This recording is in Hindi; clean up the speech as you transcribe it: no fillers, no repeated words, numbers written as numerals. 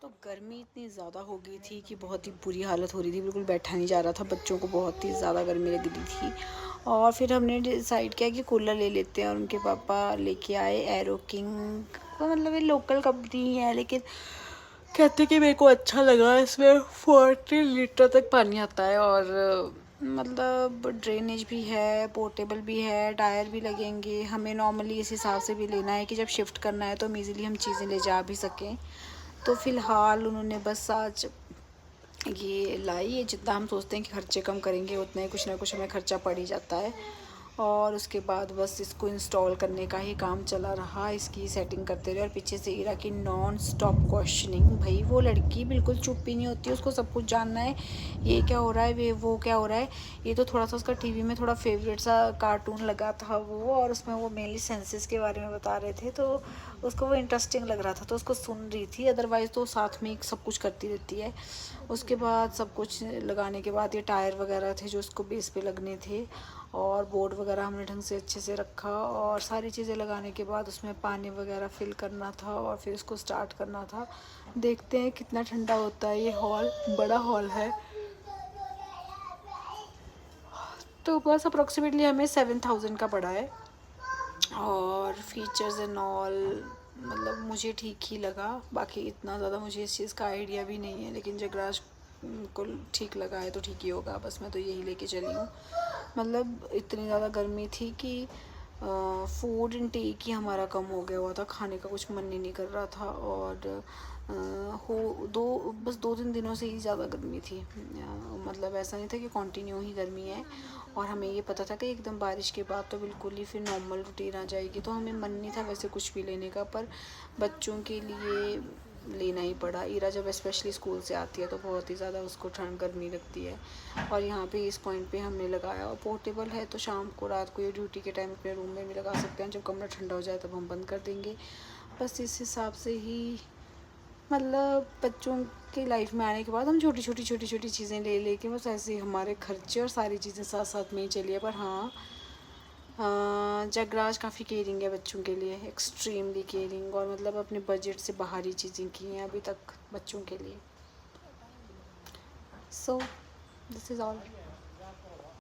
तो गर्मी इतनी ज़्यादा हो गई थी कि बहुत ही बुरी हालत हो रही थी, बिल्कुल बैठा नहीं जा रहा था। बच्चों को बहुत ही ज़्यादा गर्मी लग रही थी और फिर हमने डिसाइड किया कि कूलर ले लेते हैं और उनके पापा लेके आए एरो किंग का। मतलब ये लोकल कंपनी है लेकिन कहते कि मेरे को अच्छा लगा। इसमें 40 लीटर तक पानी आता है और मतलब ड्रेनेज भी है, पोर्टेबल भी है, टायर भी लगेंगे। हमें नॉर्मली इस हिसाब से भी लेना है कि जब शिफ्ट करना है तो हम ईज़िली हम चीज़ें ले जा भी सकें। तो फ़िलहाल उन्होंने बस आज ये लाई है। जितना हम सोचते हैं कि खर्चे कम करेंगे उतना ही कुछ ना कुछ हमें खर्चा पड़ ही जाता है। और उसके बाद बस इसको इंस्टॉल करने का ही काम चला रहा, इसकी सेटिंग करते रहे और पीछे से ईरा की नॉन स्टॉप क्वेश्चनिंग। भाई वो लड़की बिल्कुल चुप ही नहीं होती, उसको सब कुछ जानना है, ये क्या हो रहा है, वो क्या हो रहा है। ये तो थोड़ा सा उसका टीवी में थोड़ा फेवरेट सा कार्टून लगा था वो, और उसमें वो मेनली सेंसेस के बारे में बता रहे थे, तो उसको वो इंटरेस्टिंग लग रहा था तो उसको सुन रही थी। अदरवाइज़ तो साथ में सब कुछ करती रहती है। उसके बाद सब कुछ लगाने के बाद ये टायर वगैरह थे जो उसको बेस पे लगने थे, और बोर्ड वगैरह हमने ढंग से अच्छे से रखा, और सारी चीज़ें लगाने के बाद उसमें पानी वगैरह फिल करना था और फिर इसको स्टार्ट करना था। देखते हैं कितना ठंडा होता है। ये हॉल बड़ा हॉल है, तो बस अप्रोक्सीमेटली हमें 7000 का पड़ा है। और फीचर्स एंड ऑल मतलब मुझे ठीक ही लगा। बाकी इतना ज़्यादा मुझे इस चीज़ का आइडिया भी नहीं है, लेकिन जगराज को ठीक लगा है तो ठीक ही होगा। बस मैं तो यही लेके चली हूँ। मतलब इतनी ज़्यादा गर्मी थी कि फूड इनटेक ही हमारा कम हो गया हुआ था, खाने का कुछ मन ही नहीं कर रहा था। और बस 2-3 दिनों से ही ज़्यादा गर्मी थी। मतलब ऐसा नहीं था कि कंटिन्यू ही गर्मी है। और हमें ये पता था कि एकदम बारिश के बाद तो बिल्कुल ही फिर नॉर्मल रूटीन आ जाएगी, तो हमें मन नहीं था वैसे कुछ भी लेने का, पर बच्चों के लिए लेना ही पड़ा। ईरा जब स्पेशली स्कूल से आती है तो बहुत ही ज़्यादा उसको ठंड गर्मी लगती है। और यहाँ पे इस पॉइंट पे हमने लगाया, और पोर्टेबल है तो शाम को रात को ये ड्यूटी के टाइम अपने रूम में भी लगा सकते हैं। जब कमरा ठंडा हो जाए तब हम बंद कर देंगे। बस इस हिसाब से ही मतलब बच्चों की लाइफ में आने के बाद हम छोटी छोटी चीज़ें ले लेके बस ऐसे ही हमारे खर्चे और सारी चीज़ें साथ साथ में ही चली है। पर हाँ, जगराज काफ़ी केयरिंग है बच्चों के लिए, एक्सट्रीमली केयरिंग, और मतलब अपने बजट से बाहर ही चीज़ें की हैं अभी तक बच्चों के लिए। So this is all.